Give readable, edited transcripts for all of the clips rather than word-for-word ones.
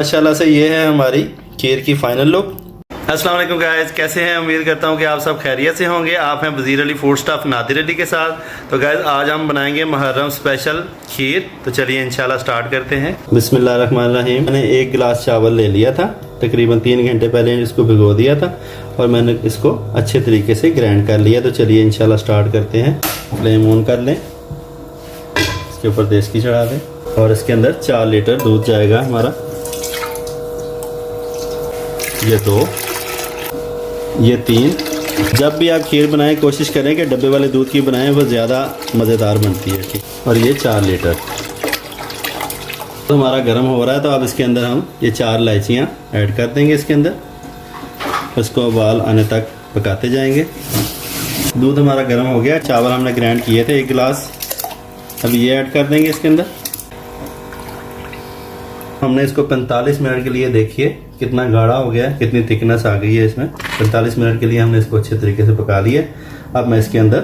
माशाल्लाह से ये है हमारी खीर की फाइनल लुक। अस्सलाम वालेकुम गाइस, कैसे हैं? उम्मीद करता हूं कि आप सब खैरियत से होंगे। आप हैं वज़ीर अली फूड स्टाफ नादिर अली के साथ। तो गाइस आज हम बनाएंगे मुहर्रम स्पेशल खीर। तो चलिए इंशाल्लाह स्टार्ट करते हैं। बिस्मिल्लाहिर्रहमानिर्रहीम। मैंने 1 गिलास चावल ले लिया था, तकरीबन 3 घंटे पहले इसको भिगो दिया था और मैंने इसको अच्छे तरीके से ग्राइंड कर लिया। तो चलिए इंशाल्लाह स्टार्ट करते हैं। फ्लेम ऑन कर लें, इसके ऊपर देसी चढ़ा दें और इसके अंदर 4 लीटर दूध जाएगा हमारा। ये 2, ये 3। जब भी आप खीर बनाएं कोशिश करें कि डब्बे वाले दूध की बनाएं, वो ज़्यादा मज़ेदार बनती है। ठीक, और ये 4 लीटर तो हमारा गर्म हो रहा है। तो अब इसके अंदर हम ये 4 इलायचियाँ ऐड कर देंगे इसके अंदर। इसको उबाल आने तक पकाते जाएंगे। दूध हमारा गर्म हो गया। चावल हमने ग्राइंड किए थे 1 गिलास, अब ये ऐड कर देंगे इसके अंदर। हमने इसको 45 मिनट के लिए, देखिए कितना गाढ़ा हो गया है, कितनी थिकनेस आ गई है इसमें। 45 मिनट के लिए हमने इसको अच्छे तरीके से पका लिया। अब मैं इसके अंदर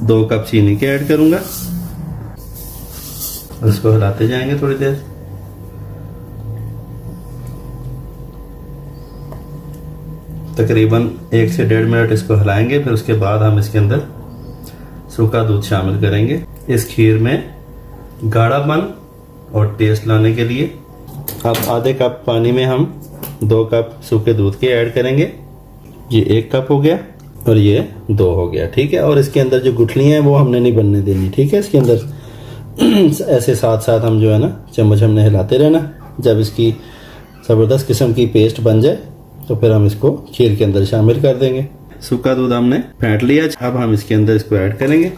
2 कप चीनी के ऐड करूंगा और इसको हिलाते जाएंगे थोड़ी देर। तकरीबन 1 से 1.5 मिनट इसको हिलाएंगे। फिर उसके बाद हम इसके अंदर सूखा दूध शामिल करेंगे। इस खीर में गाढ़ापन और टेस्ट लाने के लिए अब आधे कप पानी में हम 2 कप सूखे दूध के ऐड करेंगे। ये 1 कप हो गया और ये 2 हो गया। ठीक है, और इसके अंदर जो गुठलियाँ हैं वो हमने नहीं बनने देनी। ठीक है, इसके अंदर ऐसे साथ साथ हम जो है ना चम्मच हमने हिलाते रहना। जब इसकी ज़बरदस्त किस्म की पेस्ट बन जाए तो फिर हम इसको खीर के अंदर शामिल कर देंगे। सूखा दूध हमने फेंट लिया। अब हम इसके अंदर इसको ऐड करेंगे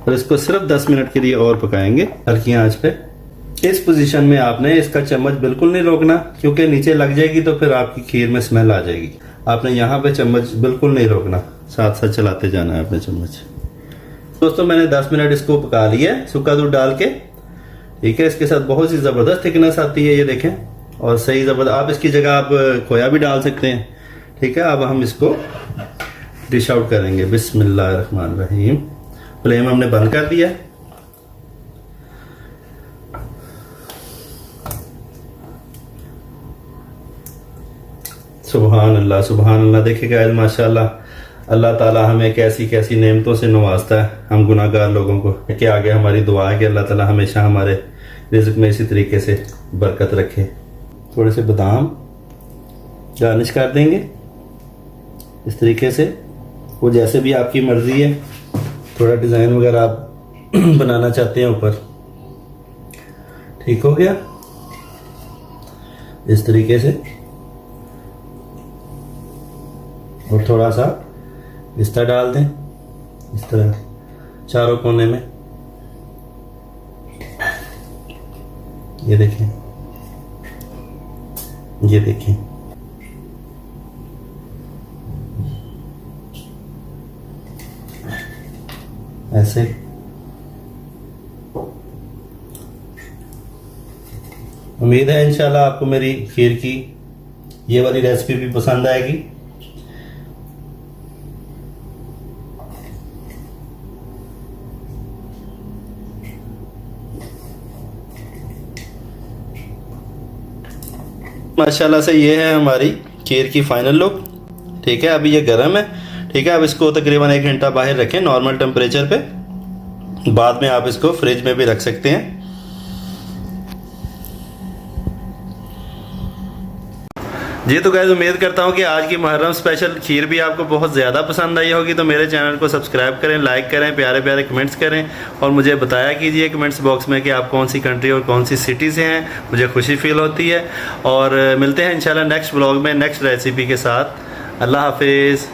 और इसको सिर्फ 10 मिनट के लिए और पकाएंगे हल्की आंच पे। इस पोजीशन में आपने इसका चम्मच बिल्कुल नहीं रोकना, क्योंकि नीचे लग जाएगी तो फिर आपकी खीर में स्मेल आ जाएगी। आपने यहाँ पे चम्मच बिल्कुल नहीं रोकना, साथ साथ चलाते जाना है अपने चम्मच। दोस्तों मैंने 10 मिनट इसको पका लिया है सूखा दूध डाल के। ठीक है, इसके साथ बहुत सी ज़बरदस्त थिकनेस आती है, ये देखें, और सही ज़बरदस्त। आप इसकी जगह आप खोया भी डाल सकते हैं। ठीक है, अब हम इसको डिश आउट करेंगे। बिस्मिल्लाहिर्रहमानिर्रहीम। फ्लेम हमने बंद कर दिया। सुभान अल्लाह, सुभान अल्लाह। देखिएगा माशाल्लाह, अल्लाह ताला हमें कैसी कैसी नेमतों से नवाजता है हम गुनाहगार लोगों को। कि आगे हमारी दुआ है कि अल्लाह ताला हमेशा हमारे रिज़्क में इसी तरीके से बरकत रखे। थोड़े से बादाम गार्निश कर देंगे इस तरीके से, वो जैसे भी आपकी मर्जी है। थोड़ा डिज़ाइन वगैरह आप बनाना चाहते हैं ऊपर। ठीक हो गया, इस तरीके से। और थोड़ा सा पिस्ता डाल दें इस तरह चारों कोने में। ये देखें, ये देखें, ऐसे। उम्मीद है इंशाल्लाह आपको मेरी खीर की ये वाली रेसिपी भी पसंद आएगी। माशाल्लाह से ये है हमारी खीर की फाइनल लुक। ठीक है, अभी ये गर्म है। ठीक है, अब इसको तकरीबन 1 घंटा बाहर रखें नॉर्मल टेम्परेचर पे। बाद में आप इसको फ्रिज में भी रख सकते हैं। जी तो गाइस, उम्मीद करता हूँ कि आज की मुहर्रम स्पेशल खीर भी आपको बहुत ज़्यादा पसंद आई होगी। तो मेरे चैनल को सब्सक्राइब करें, लाइक करें, प्यारे प्यारे कमेंट्स करें और मुझे बताया कीजिए कमेंट्स बॉक्स में कि आप कौन सी कंट्री और कौन सी सिटी से हैं। मुझे खुशी फील होती है। और मिलते हैं इंशाल्लाह नेक्स्ट व्लॉग में नेक्स्ट रेसिपी के साथ। अल्लाह हाफिज़।